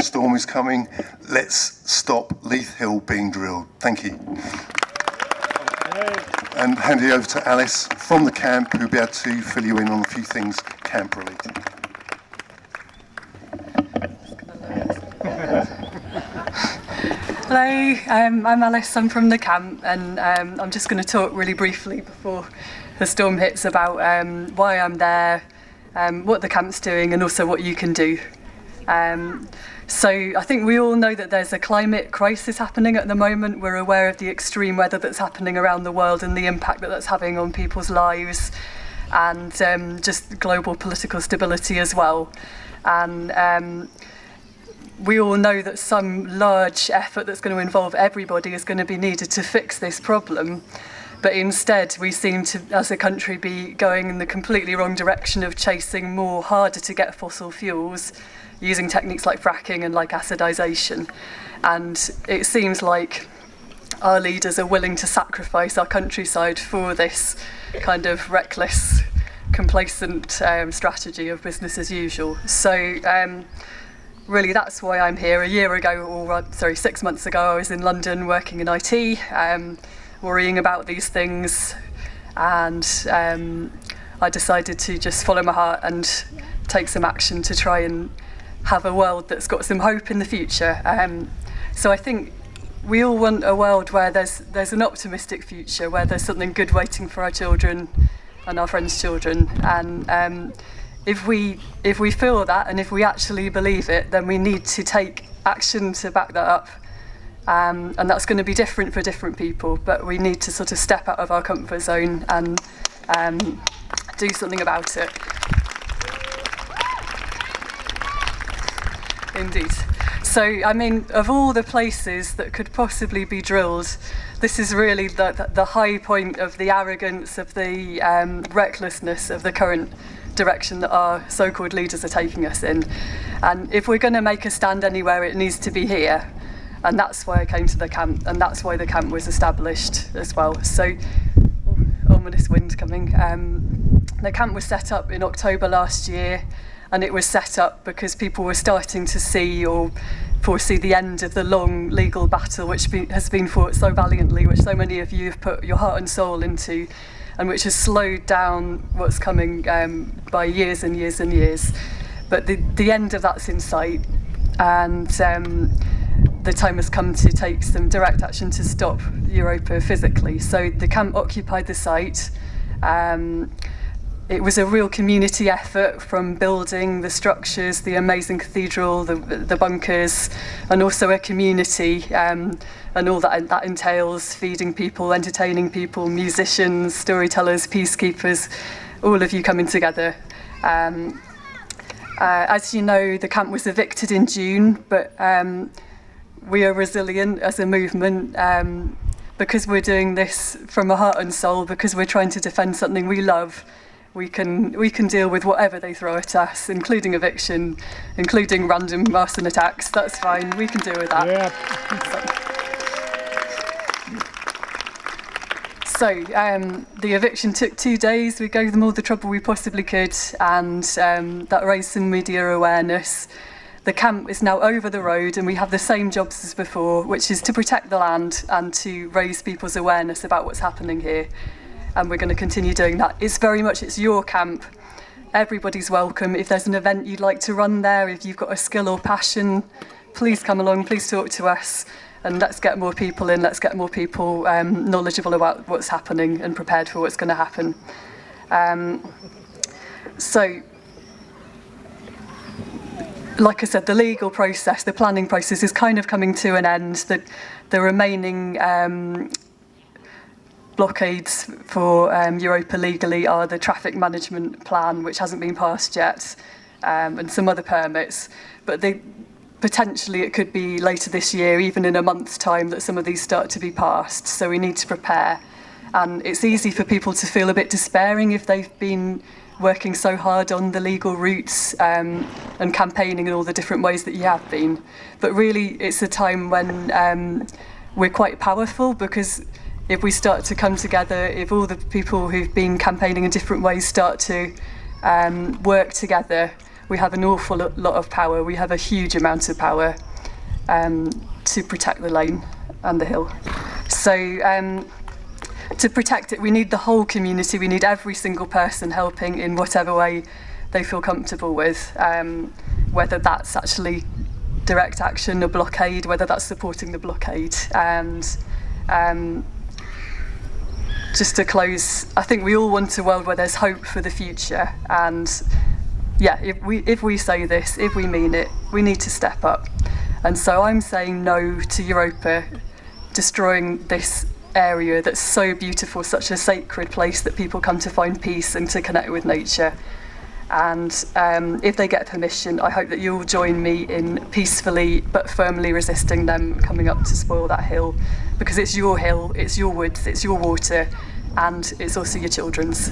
storm is coming. Let's stop Leith Hill being drilled. Thank you. And hand it over to Alice from the camp, who'll be able to fill you in on a few things camp related. Hello, I'm Alice, I'm from the camp, and I'm just going to talk really briefly before the storm hits about why I'm there, what the camp's doing, and also what you can do. So I think we all know that there's a climate crisis happening at the moment. We're aware of the extreme weather that's happening around the world and the impact that that's having on people's lives, and just global political stability as well. And we all know that some large effort that's going to involve everybody is going to be needed to fix this problem. But instead, we seem to, as a country, be going in the completely wrong direction of chasing more harder to get fossil fuels, using techniques like fracking and like acidization. And it seems like our leaders are willing to sacrifice our countryside for this kind of reckless, complacent strategy of business as usual. So really, that's why I'm here. A year ago, or 6 months ago, I was in London working in IT, worrying about these things, and I decided to just follow my heart and take some action to try and have a world that's got some hope in the future. So I think we all want a world where there's an optimistic future, where there's something good waiting for our children and our friends' children. And if we feel that, and if we actually believe it, then we need to take action to back that up. And that's going to be different for different people, but we need to sort of step out of our comfort zone and do something about it. Indeed. So, I mean, of all the places that could possibly be drilled, this is really the high point of the arrogance, of the recklessness of the current direction that our so-called leaders are taking us in. And if we're going to make a stand anywhere, it needs to be here. And that's why I came to the camp, and that's why the camp was established as well. So, ominous wind coming. The camp was set up in October last year, and it was set up because people were starting to see or foresee the end of the long legal battle which has been fought so valiantly, which so many of you have put your heart and soul into, and which has slowed down what's coming by years and years and years. But the end of that's in sight, and the time has come to take some direct action to stop Europa physically. So the camp occupied the site. It was a real community effort, from building the structures, the amazing cathedral, the bunkers, and also a community, and all that entails: feeding people, entertaining people, musicians, storytellers, peacekeepers, all of you coming together. As you know, the camp was evicted in June, but we are resilient as a movement because we're doing this from our heart and soul, because we're trying to defend something we love. We can deal with whatever they throw at us, including eviction, including random arson attacks. That's fine. We can deal with that. Yeah. So the eviction took 2 days. We gave them all the trouble we possibly could, and that raised some media awareness. The camp is now over the road, and we have the same jobs as before, which is to protect the land and to raise people's awareness about what's happening here. And we're going to continue doing that. It's your camp. Everybody's welcome. If there's an event you'd like to run there, if you've got a skill or passion, please come along, please talk to us, and let's get more people in, let's get more people knowledgeable about what's happening and prepared for what's going to happen. So, like I said, the legal process, the planning process is kind of coming to an end. The remaining blockades for Europa legally are the traffic management plan, which hasn't been passed yet, and some other permits. But potentially it could be later this year, even in a month's time, that some of these start to be passed. So we need to prepare. And it's easy for people to feel a bit despairing if they've been working so hard on the legal routes and campaigning in all the different ways that you have been. But really, it's a time when we're quite powerful, because if we start to come together, if all the people who've been campaigning in different ways start to work together, we have an awful lot of power. We have a huge amount of power to protect the lane and the hill. So to protect it, we need the whole community. We need every single person helping in whatever way they feel comfortable with, whether that's actually direct action, a blockade, whether that's supporting the blockade. And just to close, I think we all want a world where there's hope for the future. And yeah, if we say this, if we mean it, we need to step up. And so I'm saying no to Europa destroying this area that's so beautiful, such a sacred place that people come to find peace and to connect with nature. And if they get permission, I hope that you'll join me in peacefully but firmly resisting them coming up to spoil that hill, because it's your hill, it's your woods, it's your water, and it's also your children's.